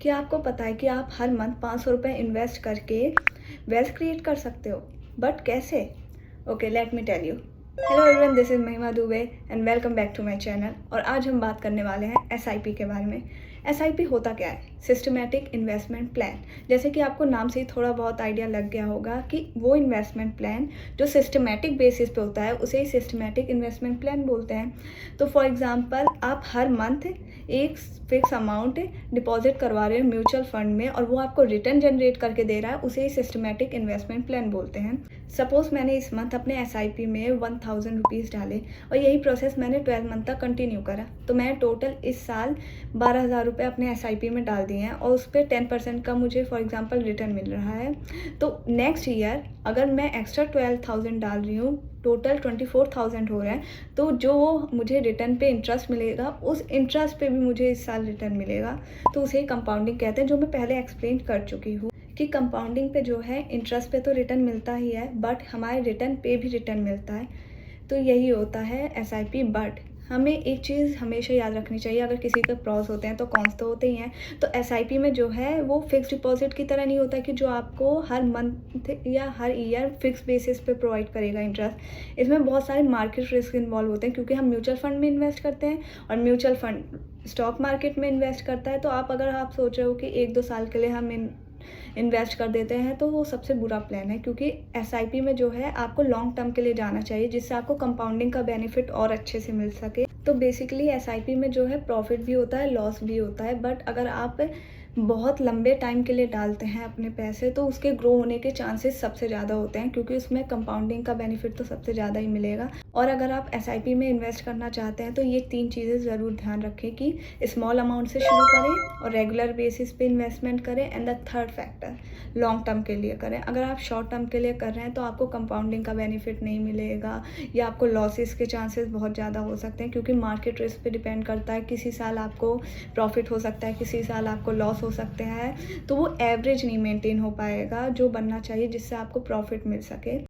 क्या आपको पता है कि आप हर मंथ 500 रुपये इन्वेस्ट करके वेल्थ क्रिएट कर सकते हो? बट कैसे? Okay, let me tell you. Hello everyone, this is Mahima Dubey and welcome back to my channel. और आज हम बात करने वाले हैं एसआईपी के बारे में। एसआईपी होता क्या है? Systematic investment plan. जैसे कि आपको नाम से ही थोड़ा बहुत आइडिया लग गया होगा कि वो इन्वेस्टमेंट प्लान जो सिस्टमैटिक बेसिस पे होता है उसे ही सिस्टमैटिक इन्वेस्टमेंट प्लान बोलते हैं। तो फॉर एग्जांपल, आप हर मंथ एक फिक्स अमाउंट डिपॉजिट करवा रहे हो म्यूचुअल फंड में और वो आपको रिटर्न जनरेट करके दे रहा है, उसे ही सिस्टमैटिक इन्वेस्टमेंट प्लान बोलते हैं। सपोज मैंने इस मंथ अपने एसआईपी में 1000 रुपीज़ डाले और यही प्रोसेस मैंने 12 मंथ तक कंटिन्यू करा, तो मैं टोटल इस साल 12,000 रुपये अपने एसआईपी में डाल दिए हैं और उस पर 10% का मुझे फॉर एग्जांपल रिटर्न मिल रहा है। तो नेक्स्ट ईयर अगर मैं एक्स्ट्रा 12,000 डाल रही हूँ, टोटल 24,000 हो रहा है, तो जो मुझे रिटर्न पे इंटरेस्ट मिलेगा उस इंटरेस्ट पे भी मुझे इस साल रिटर्न मिलेगा। तो उसे कंपाउंडिंग कहते हैं, जो मैं पहले एक्सप्लेन कर चुकी हूँ कि कंपाउंडिंग पे जो है इंटरेस्ट पे तो रिटर्न मिलता ही है, बट हमारे रिटर्न पे भी रिटर्न मिलता है। तो यही होता है एसआईपी। बट हमें एक चीज़ हमेशा याद रखनी चाहिए, अगर किसी के प्रॉस होते हैं तो कॉन्स तो होते ही हैं। तो एसआईपी में जो है वो फिक्स डिपॉजिट की तरह नहीं होता कि जो आपको हर मंथ या हर ईयर फिक्स बेसिस पे प्रोवाइड करेगा इंटरेस्ट। इसमें बहुत सारे मार्केट रिस्क इन्वॉल्व होते हैं, क्योंकि हम म्यूचुअल फंड में इन्वेस्ट करते हैं और म्यूचुअल फंड स्टॉक मार्केट में इन्वेस्ट करता है। तो आप सोच रहे हो कि 1-2 साल के लिए हम इन्वेस्ट कर देते हैं, तो वो सबसे बुरा प्लान है, क्योंकि एसआईपी में जो है आपको लॉन्ग टर्म के लिए जाना चाहिए, जिससे आपको कंपाउंडिंग का बेनिफिट और अच्छे से मिल सके। तो बेसिकली एसआईपी में जो है प्रॉफिट भी होता है, लॉस भी होता है, बट अगर आप बहुत लंबे टाइम के लिए डालते हैं अपने पैसे तो उसके ग्रो होने के चांसेस सबसे ज़्यादा होते हैं, क्योंकि उसमें कंपाउंडिंग का बेनिफिट तो सबसे ज़्यादा ही मिलेगा। और अगर आप एसआईपी में इन्वेस्ट करना चाहते हैं तो ये 3 चीज़ें ज़रूर ध्यान रखें कि स्मॉल अमाउंट से शुरू करें और रेगुलर बेसिस पे इन्वेस्टमेंट करें, and the third factor long term के लिए करें। अगर आप शॉर्ट टर्म के लिए कर रहे हैं तो आपको कंपाउंडिंग का बेनिफिट नहीं मिलेगा या आपको लॉसेस के चांसेस बहुत ज़्यादा हो सकते हैं, क्योंकि मार्केट रिस्क पे डिपेंड करता है। किसी साल आपको प्रॉफिट हो सकता है, किसी साल आपको लॉस हो सकते हैं, तो वो एवरेज नहीं मेंटेन हो पाएगा जो बनना चाहिए, जिससे आपको प्रॉफिट मिल सके।